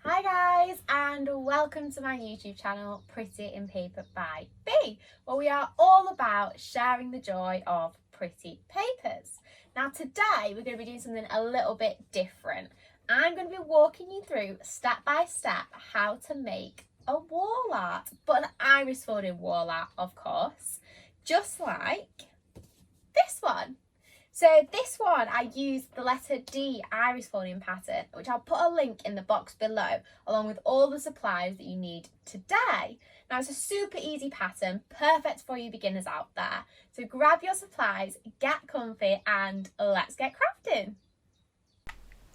Hi guys, and welcome to my YouTube channel Pretty in Paper by B, where we are all about sharing the joy of pretty papers. Now today we're going to be doing something a little bit different. I'm going to be walking you through step by step how to make a wall art, but an iris folding wall art of course, just like this one. So this one, I used the letter D iris folding pattern, which I'll put a link in the box below, along with all the supplies that you need today. Now it's a super easy pattern, perfect for you beginners out there. So grab your supplies, get comfy, and let's get crafting.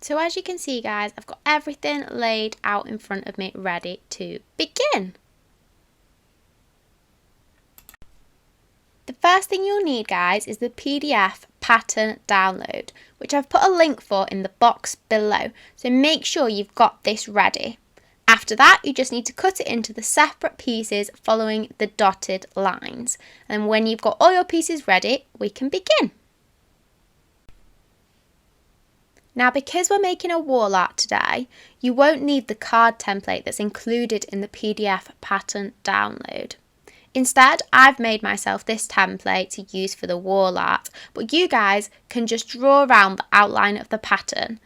So as you can see guys, I've got everything laid out in front of me ready to begin. The first thing you'll need guys is the PDF pattern download, which I've put a link for in the box below, so make sure you've got this ready. After that you just need to cut it into the separate pieces following the dotted lines, and when you've got all your pieces ready we can begin. Now because we're making a wall art today, you won't need the card template that's included in the PDF pattern download. Instead, I've made myself this template to use for the wall art, but you guys can just draw around the outline of the pattern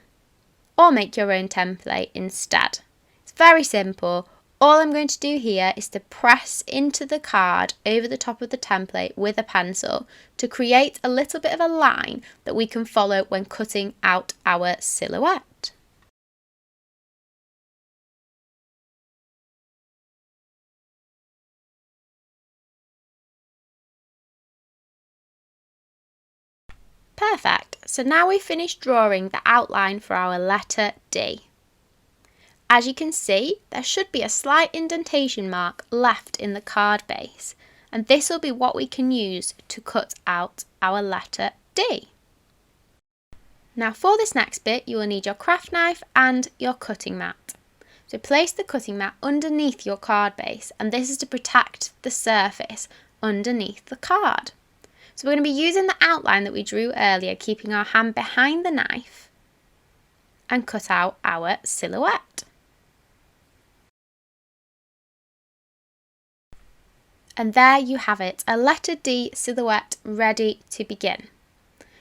or make your own template instead. It's very simple. All I'm going to do here is to press into the card over the top of the template with a pencil to create a little bit of a line that we can follow when cutting out our silhouette. Perfect, so now we've finished drawing the outline for our letter D. As you can see, there should be a slight indentation mark left in the card base, and this will be what we can use to cut out our letter D. Now for this next bit, you will need your craft knife and your cutting mat. So place the cutting mat underneath your card base, and this is to protect the surface underneath the card. So we're going to be using the outline that we drew earlier, keeping our hand behind the knife, and cut out our silhouette. And there you have it, a letter D silhouette ready to begin.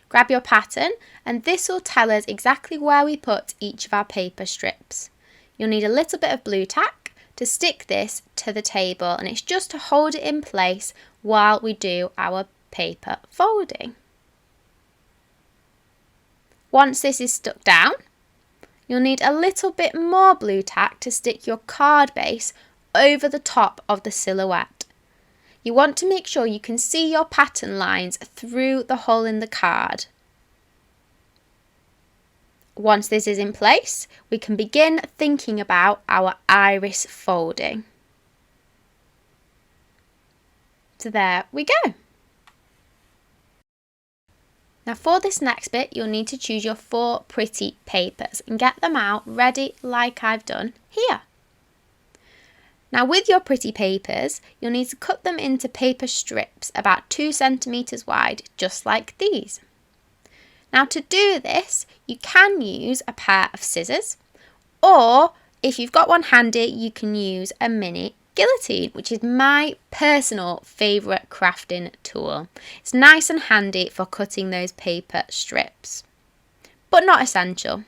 Grab your pattern, and this will tell us exactly where we put each of our paper strips. You'll need a little bit of blue tack to stick this to the table, and it's just to hold it in place while we do our paper folding. Once this is stuck down, you'll need a little bit more blue tack to stick your card base over the top of the silhouette. You want to make sure you can see your pattern lines through the hole in the card. Once this is in place, we can begin thinking about our iris folding. So there we go. Now for this next bit, you'll need to choose your 4 pretty papers and get them out ready like I've done here. Now with your pretty papers, you'll need to cut them into paper strips about 2 centimeters wide, just like these. Now to do this, you can use a pair of scissors, or if you've got one handy, you can use a mini guillotine, which is my personal favourite crafting tool. It's nice and handy for cutting those paper strips, but not essential.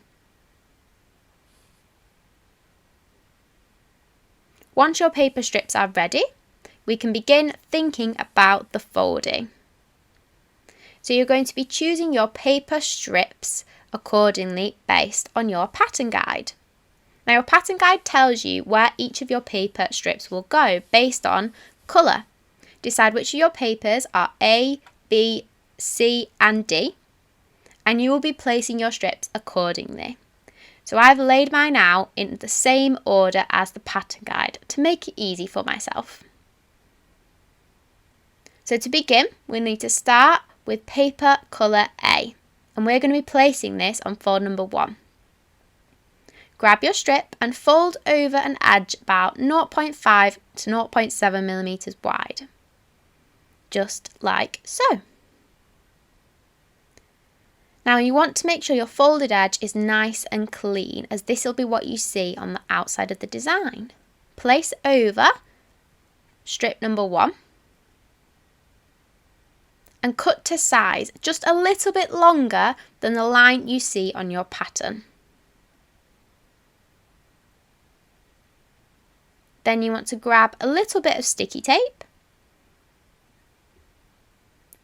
Once your paper strips are ready, we can begin thinking about the folding. So you're going to be choosing your paper strips accordingly based on your pattern guide. Now your pattern guide tells you where each of your paper strips will go based on colour. Decide which of your papers are A, B, C and D, and you will be placing your strips accordingly. So I've laid mine out in the same order as the pattern guide to make it easy for myself. So to begin, we need to start with paper colour A, and we're going to be placing this on fold number 1. Grab your strip and fold over an edge about 0.5 to 0.7 millimeters wide, just like so. Now you want to make sure your folded edge is nice and clean, as this will be what you see on the outside of the design. Place over strip number 1 and cut to size just a little bit longer than the line you see on your pattern. Then you want to grab a little bit of sticky tape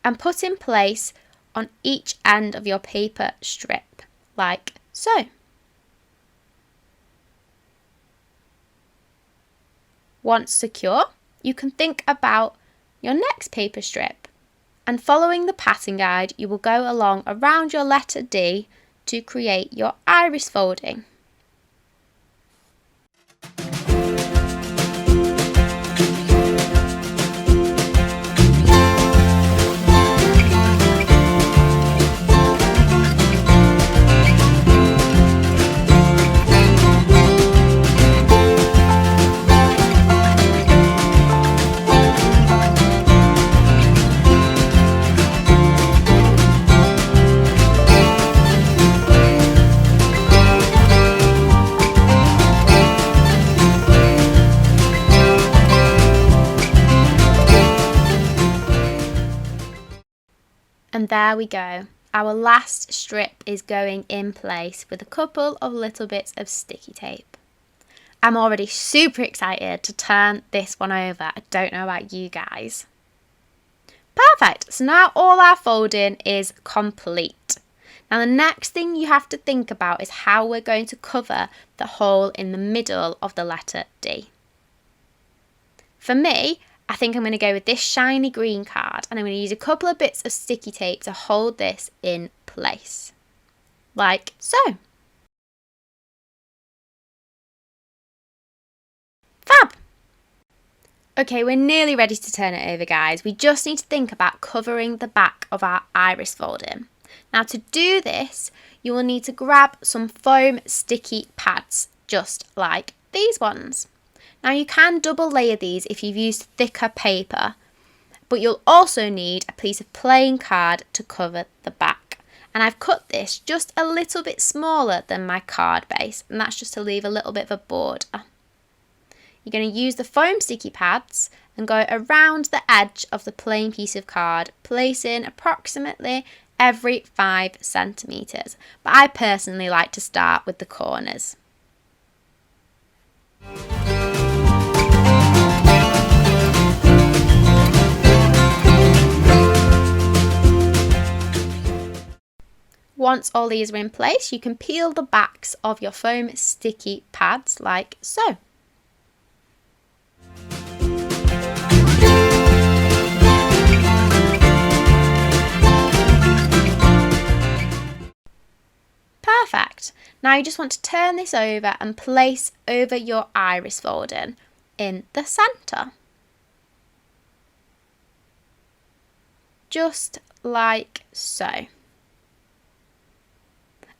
and put in place on each end of your paper strip, like so. Once secure, you can think about your next paper strip, and following the pattern guide, you will go along around your letter D to create your iris folding. And there we go. Our last strip is going in place with a couple of little bits of sticky tape. I'm already super excited to turn this one over. I don't know about you guys. Perfect. So now all our folding is complete. Now the next thing you have to think about is how we're going to cover the hole in the middle of the letter D. For me, I think I'm going to go with this shiny green card, and I'm going to use a couple of bits of sticky tape to hold this in place, like so. Fab! Okay, we're nearly ready to turn it over, guys. We just need to think about covering the back of our iris folding. Now to do this, you will need to grab some foam sticky pads, just like these ones. Now you can double layer these if you've used thicker paper, but you'll also need a piece of plain card to cover the back. And I've cut this just a little bit smaller than my card base, and that's just to leave a little bit of a border. You're going to use the foam sticky pads and go around the edge of the plain piece of card, placing approximately every 5 centimetres. But I personally like to start with the corners. Once all these are in place, you can peel the backs of your foam sticky pads like so. Perfect. Now you just want to turn this over and place over your iris folding in the centre. Just like so.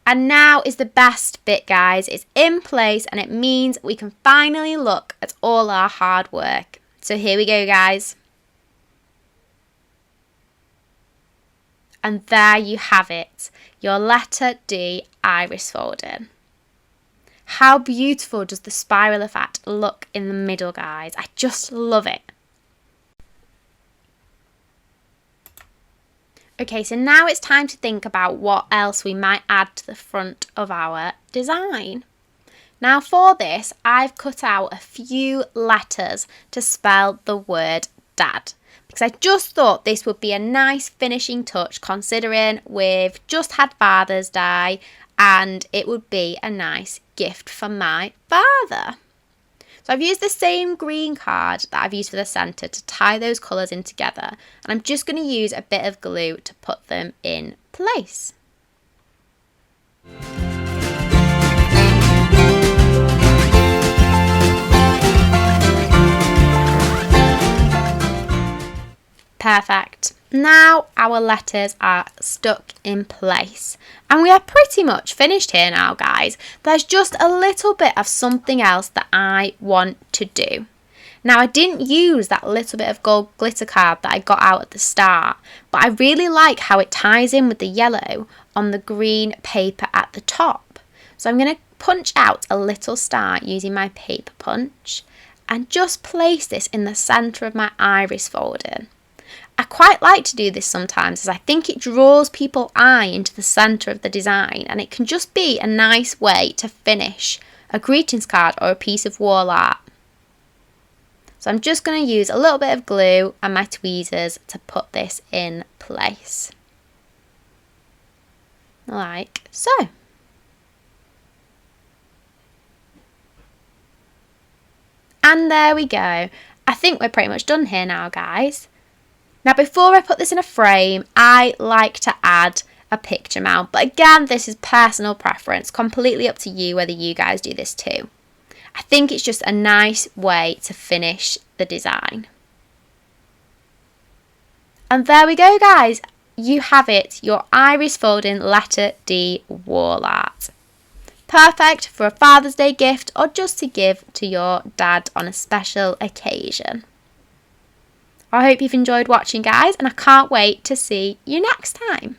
And now is the best bit, guys. It's in place and it means we can finally look at all our hard work. So here we go, guys. And there you have it, your letter D iris folding. How beautiful does the spiral effect look in the middle, guys? I just love it. Okay, so now it's time to think about what else we might add to the front of our design. Now for this, I've cut out a few letters to spell the word dad, because I just thought this would be a nice finishing touch, considering we've just had Father's Day and it would be a nice gift for my father. So I've used the same green card that I've used for the centre to tie those colours in together, and I'm just going to use a bit of glue to put them in place. Perfect. Now our letters are stuck in place and we are pretty much finished here now, guys. There's just a little bit of something else that I want to do. Now I didn't use that little bit of gold glitter card that I got out at the start, but I really like how it ties in with the yellow on the green paper at the top. So I'm going to punch out a little star using my paper punch and just place this in the centre of my iris folding. I quite like to do this sometimes as I think it draws people's eye into the centre of the design, and it can just be a nice way to finish a greetings card or a piece of wall art. So I'm just going to use a little bit of glue and my tweezers to put this in place. Like so. And there we go. I think we're pretty much done here now, guys. Now before I put this in a frame, I like to add a picture mount. But again, this is personal preference. Completely up to you whether you guys do this too. I think it's just a nice way to finish the design. And there we go, guys. You have it, your iris folding letter D wall art. Perfect for a Father's Day gift or just to give to your dad on a special occasion. I hope you've enjoyed watching, guys, and I can't wait to see you next time.